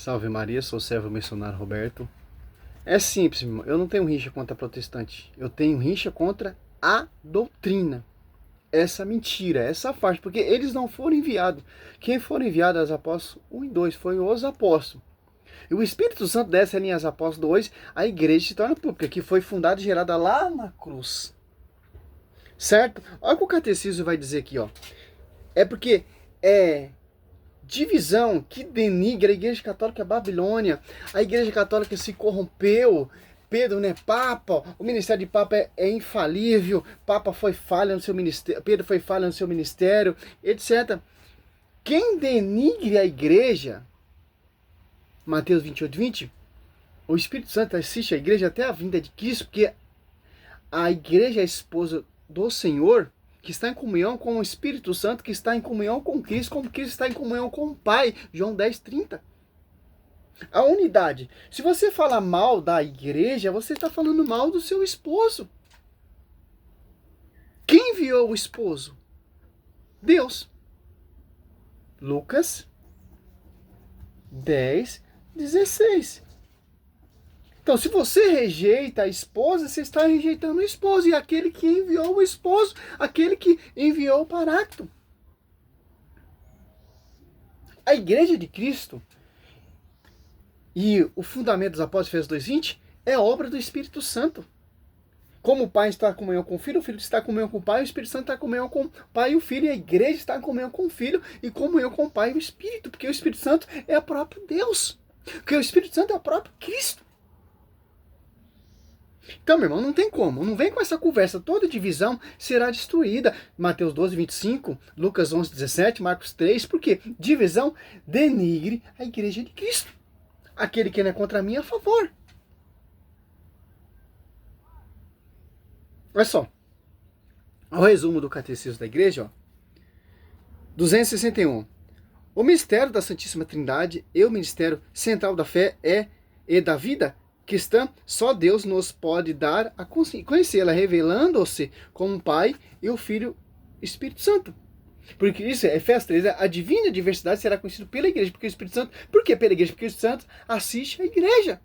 Salve Maria, sou o servo missionário Roberto. É simples, irmão. Eu não tenho rixa contra protestante. Eu tenho rixa contra a doutrina. Essa mentira, essa farsa, porque eles não foram enviados. Quem foram enviados aos apóstolos 1 e 2 foi os apóstolos. E o Espírito Santo desce ali aos apóstolos 2, a igreja se torna pública, que foi fundada e gerada lá na cruz. Certo? Olha o que o catecismo vai dizer aqui, ó. É porque divisão que denigra a igreja católica Babilônia. A igreja católica se corrompeu. Pedro não é papa, o ministério de papa é infalível, papa foi falha no seu ministério, Pedro foi falha no seu ministério, etc. Quem denigre a igreja, Mateus 28, 20, o Espírito Santo assiste a igreja até a vinda de Cristo, porque a igreja é a esposa do Senhor, que está em comunhão com o Espírito Santo, que está em comunhão com Cristo, como Cristo está em comunhão com o Pai. João 10, 30. A unidade. Se você falar mal da igreja, você está falando mal do seu esposo. Quem enviou o esposo? Deus. Lucas 10, 16. Então, se você rejeita a esposa, você está rejeitando o esposo. E aquele que enviou o esposo, aquele que enviou o paráclito. A igreja de Cristo e o fundamento dos apóstolos, Efésios 2:20, é obra do Espírito Santo. Como o Pai está em comunhão com o Filho está em comunhão com o Pai, o Espírito Santo está em comunhão com o Pai e o Filho, e a igreja está em comunhão com o Filho e comunhão com o Pai e o Espírito, porque o Espírito Santo é o próprio Deus. Porque o Espírito Santo é o próprio Cristo. Então, meu irmão, não tem como. Não vem com essa conversa. Toda divisão será destruída. Mateus 12, 25, Lucas 11, 17, Marcos 3. Porque divisão denigre a igreja de Cristo. Aquele que não é contra mim é a favor. Olha só. O resumo do Catecismo da Igreja, ó. 261. O mistério da Santíssima Trindade e o ministério central da fé e da vida cristã, só Deus nos pode dar a conhecê-la, revelando-se como o Pai e o Filho Espírito Santo. Porque isso, Efésios 3, a divina diversidade será conhecida pela igreja, porque o Espírito Santo, por que pela igreja? Porque o Espírito Santo assiste a igreja.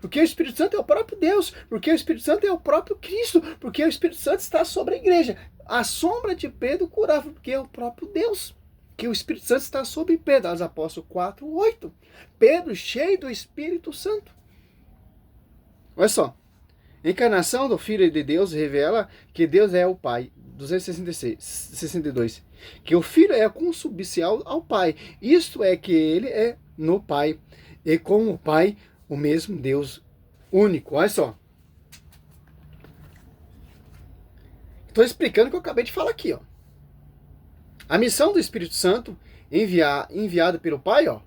Porque o Espírito Santo é o próprio Deus, porque o Espírito Santo é o próprio Cristo, porque o Espírito Santo está sobre a igreja. A sombra de Pedro curava, porque é o próprio Deus. Que o Espírito Santo está sobre Pedro, aos Apóstolos 4, 8. Pedro cheio do Espírito Santo. Olha só. A encarnação do Filho de Deus revela que Deus é o Pai. 262. Que o Filho é consubstancial ao Pai. Isto é que ele é no Pai. E com o Pai, o mesmo Deus único. Olha só. Estou explicando o que eu acabei de falar aqui, ó. A missão do Espírito Santo, enviado pelo Pai, ó,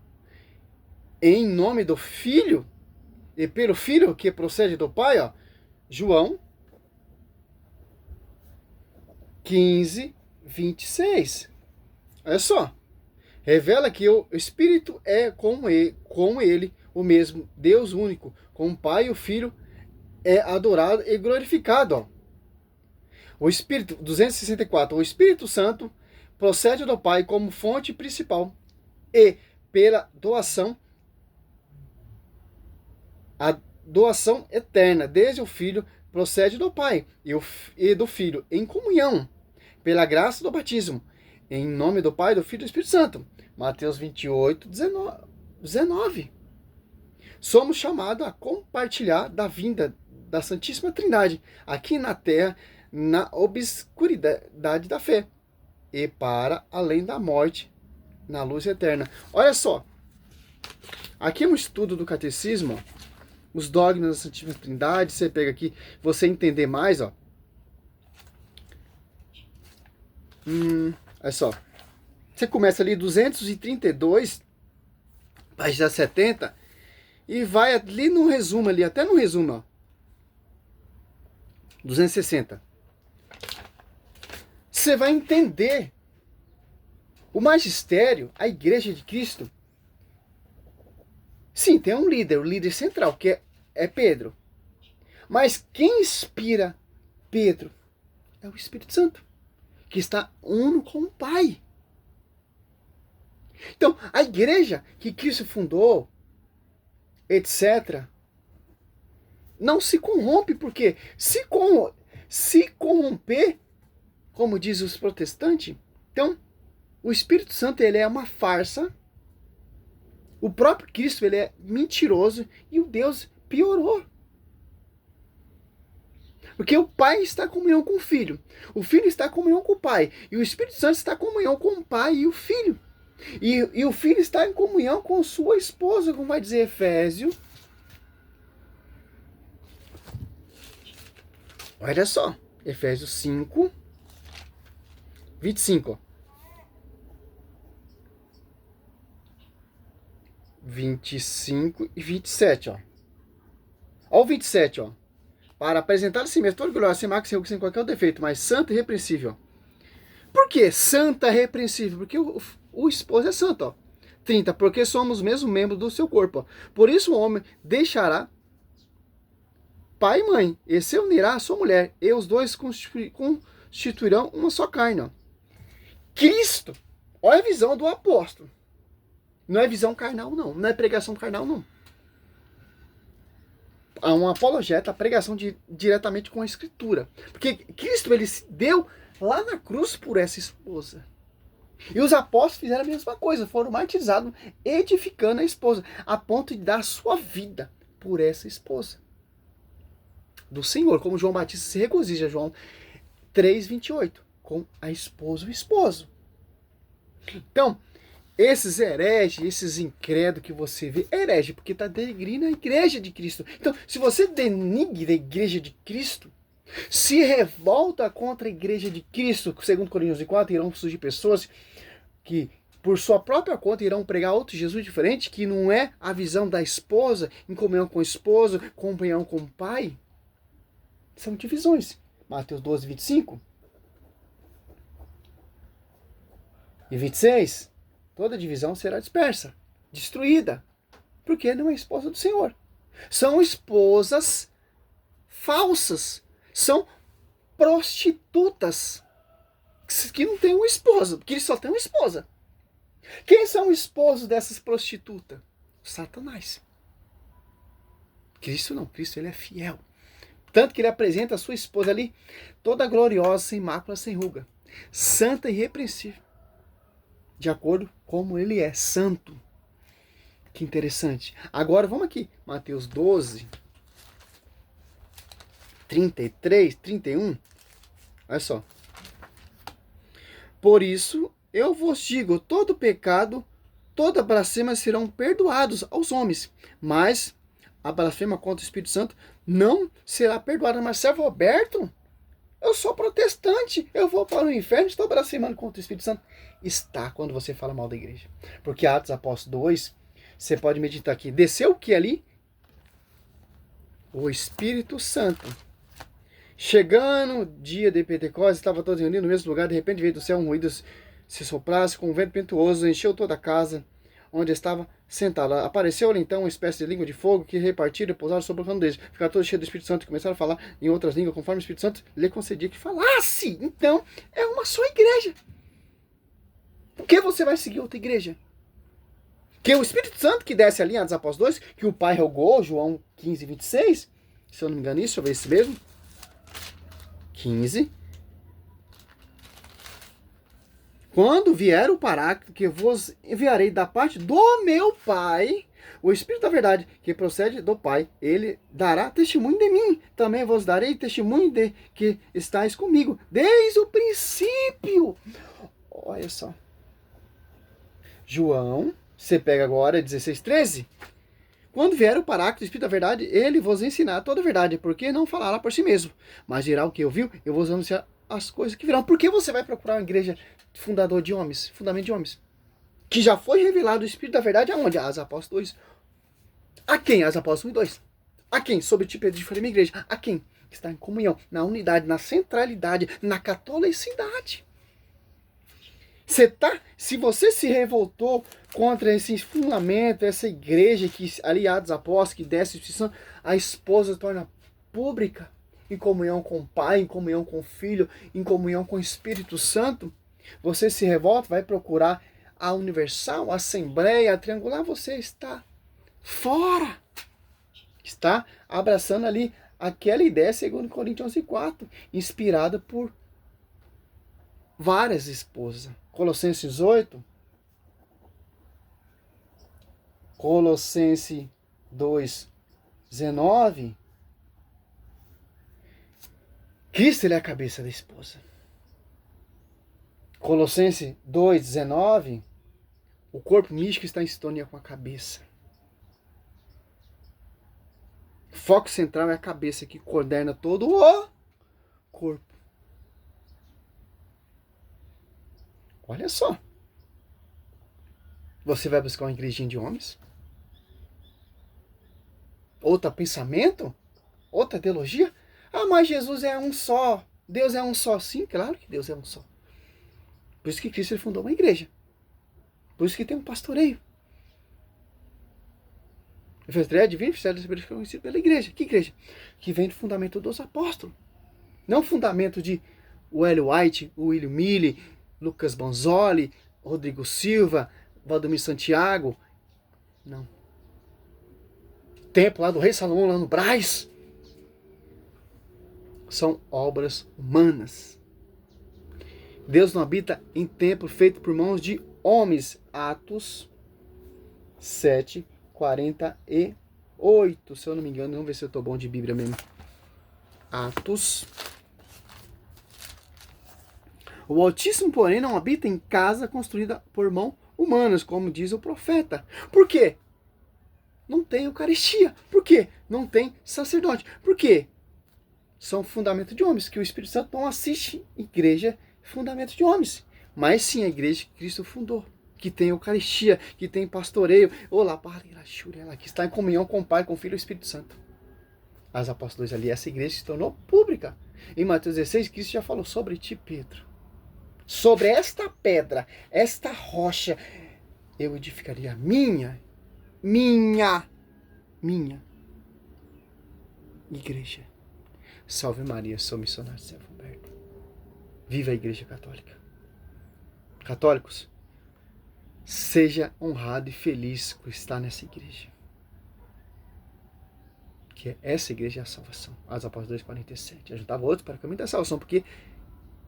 em nome do Filho, e pelo Filho que procede do Pai, ó, João 15, 26. Olha só. Revela que o Espírito é com ele o mesmo Deus único, com o Pai e o Filho é adorado e glorificado. Ó. O Espírito, 264, o Espírito Santo procede do Pai como fonte principal e pela doação, a doação eterna, desde o Filho procede do Pai e do Filho em comunhão, pela graça do batismo, em nome do Pai, do Filho e do Espírito Santo. Mateus 28, 19. Somos chamados a compartilhar da vinda da Santíssima Trindade aqui na terra, na obscuridade da fé e para além da morte, na luz eterna. Olha só, aqui é um estudo do catecismo, ó, os dogmas da Santíssima Trindade. Você pega aqui, você entender mais, ó. Olha só, você começa ali 232, página 70, e vai ali no resumo ali, até no resumo, ó. 260. Você vai entender o magistério, a igreja de Cristo. Sim, tem um líder, o líder central, que é Pedro. Mas quem inspira Pedro é o Espírito Santo, que está uno com o Pai. Então, a igreja que Cristo fundou, etc., não se corrompe, porque se corromper, como dizem os protestantes, então o Espírito Santo ele é uma farsa, o próprio Cristo ele é mentiroso e o Deus piorou. Porque o Pai está em comunhão com o Filho, o Filho está em comunhão com o Pai, e o Espírito Santo está em comunhão com o Pai e o Filho. E o Filho está em comunhão com sua esposa, como vai dizer Efésios. Olha só, Efésios 5, 25. 25 e 27, ó. Olha o 27, ó. Para apresentar a si mesmo todo glorioso, sem mácula, sem qualquer defeito, mas santo e repreensível. Por que santa e repreensível? Porque o esposo é santo, ó. 30. Porque somos mesmo membros do seu corpo, ó. Por isso o homem deixará pai e mãe, e se unirá à sua mulher, e os dois constituirão uma só carne, ó. Cristo, olha a visão do apóstolo. Não é visão carnal, não. Não é pregação carnal, não. Há um apologeta, a pregação diretamente com a Escritura. Porque Cristo, ele se deu lá na cruz por essa esposa. E os apóstolos fizeram a mesma coisa. Foram martirizados, edificando a esposa. A ponto de dar sua vida por essa esposa do Senhor. Como João Batista se regozija, João 3:28. Com a esposa, o esposo. Então, esses hereges, esses incrédulos que você vê, herege, porque está denegrindo a igreja de Cristo. Então, se você denigra a igreja de Cristo, se revolta contra a igreja de Cristo, segundo Coríntios 4, irão surgir pessoas que, por sua própria conta, irão pregar outro Jesus diferente, que não é a visão da esposa, em comunhão com o esposo, comunhão com o pai. São divisões. Mateus 12, 25. E 26. Toda divisão será dispersa, destruída, porque não é esposa do Senhor. São esposas falsas, são prostitutas, que não têm um esposo, porque eles só têm uma esposa. Quem são os esposos dessas prostitutas? Satanás. Cristo não, Cristo ele é fiel. Tanto que ele apresenta a sua esposa ali, toda gloriosa, sem mácula, sem ruga, santa e irrepreensível. De acordo como ele é santo. Que interessante. Agora vamos aqui. Mateus 12, 33, 31. Olha só. Por isso eu vos digo, todo pecado, toda blasfêmia serão perdoados aos homens. Mas a blasfêmia contra o Espírito Santo não será perdoada. Mas servo Roberto, eu sou protestante, eu vou para o inferno, estou blasfemando contra o Espírito Santo. Está quando você fala mal da igreja. Porque Atos Apóstolos 2, você pode meditar aqui. Desceu o que ali? O Espírito Santo. Chegando o dia de Pentecostes, estava todos reunidos no mesmo lugar, de repente veio do céu um ruído, se soprasse com um vento impetuoso, encheu toda a casa onde estava sentado. Apareceu-lhe então uma espécie de língua de fogo que repartiram e pousaram sobre o cano deles. Ficaram todos cheios do Espírito Santo e começaram a falar em outras línguas, conforme o Espírito Santo lhe concedia que falasse. Então, é uma só igreja. Por que você vai seguir outra igreja? Que o Espírito Santo que desce ali, Atos Apóstolos 2, que o Pai rogou, João 15, 26, se eu não me engano, isso, deixa eu ver esse mesmo. 15. Quando vier o Paráclito, que vos enviarei da parte do meu Pai, o Espírito da verdade, que procede do Pai, ele dará testemunho de mim. Também vos darei testemunho de que estáis comigo, desde o princípio. Olha só. João, você pega agora 16, 13. Quando vier o Paráclito, o Espírito da verdade, ele vos ensinar toda a verdade, porque não falará por si mesmo, mas dirá o que ouviu, eu vos anunciar as coisas que virão. Por que você vai procurar uma igreja fundador de homens, fundamento de homens? Que já foi revelado o Espírito da verdade aonde? As Apóstolos 2. A quem? As Apóstolos 1 e 2. A quem? Sobre tipo de diferente igreja. A quem? Que está em comunhão, na unidade, na centralidade, na catolicidade. Se você se revoltou contra esse fundamento, essa igreja que aliados apóstolos, que desce o Espírito Santo, a esposa torna pública, em comunhão com o Pai, em comunhão com o Filho, em comunhão com o Espírito Santo, você se revolta, vai procurar a Universal, a Assembleia, a Triangular, você está fora. Está abraçando ali aquela ideia, segundo Coríntios 11:4, inspirada por várias esposas. Colossenses 8, Colossenses 2:19, Cristo ele é a cabeça da esposa. Colossenses 2:19, o corpo místico está em sintonia com a cabeça. O foco central é a cabeça que coordena todo o corpo. Olha só. Você vai buscar uma igrejinha de homens? Outro pensamento? Outra teologia? Ah, mas Jesus é um só. Deus é um só. Sim, claro que Deus é um só. Por isso que Cristo ele fundou uma igreja. Por isso que tem um pastoreio. Efésios divino oficial do Espírito conhecido pela igreja. Que igreja? Que vem do fundamento dos apóstolos. Não fundamento de Ellen White, William Milley, Lucas Bonzoli, Rodrigo Silva, Valdomiro Santiago. Não. Templo lá do rei Salomão, lá no Brás. São obras humanas. Deus não habita em templo feito por mãos de homens. Atos 7:48. Se eu não me engano, vamos ver se eu estou bom de Bíblia mesmo. Atos. O Altíssimo, porém, não habita em casa construída por mãos humanas, como diz o profeta. Por quê? Não tem Eucaristia. Por quê? Não tem sacerdote. Por quê? São fundamentos de homens, que o Espírito Santo não assiste igreja fundamentos de homens. Mas sim a igreja que Cristo fundou, que tem Eucaristia, que tem pastoreio. Olá, que está em comunhão com o Pai, com o Filho e o Espírito Santo. As apóstolos ali, essa igreja se tornou pública. Em Mateus 16, Cristo já falou sobre ti, Pedro. Sobre esta pedra, esta rocha, eu edificaria minha igreja. Salve Maria, sou missionário de Servo Humberto. Viva a Igreja Católica. Católicos, seja honrado e feliz por estar nessa igreja. Que essa igreja é a salvação. As Apóstolos 2:47. Ajudava outros para o caminho da salvação, porque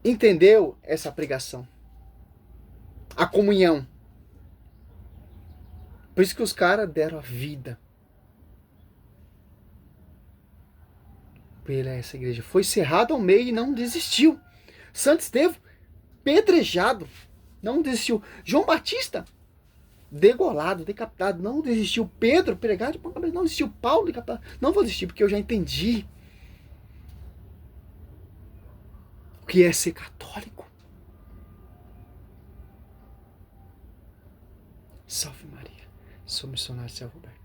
entendeu essa pregação. A comunhão. Por isso que os caras deram a vida pela essa igreja. Foi cerrado ao meio e não desistiu. Santo Estevão, pedrejado, não desistiu. João Batista, degolado, decapitado, não desistiu. Pedro, pregado, não desistiu. Paulo, decapitado, não vou desistir, porque eu já entendi o que é ser católico. Salve Maria, sou missionário de Servo Humberto.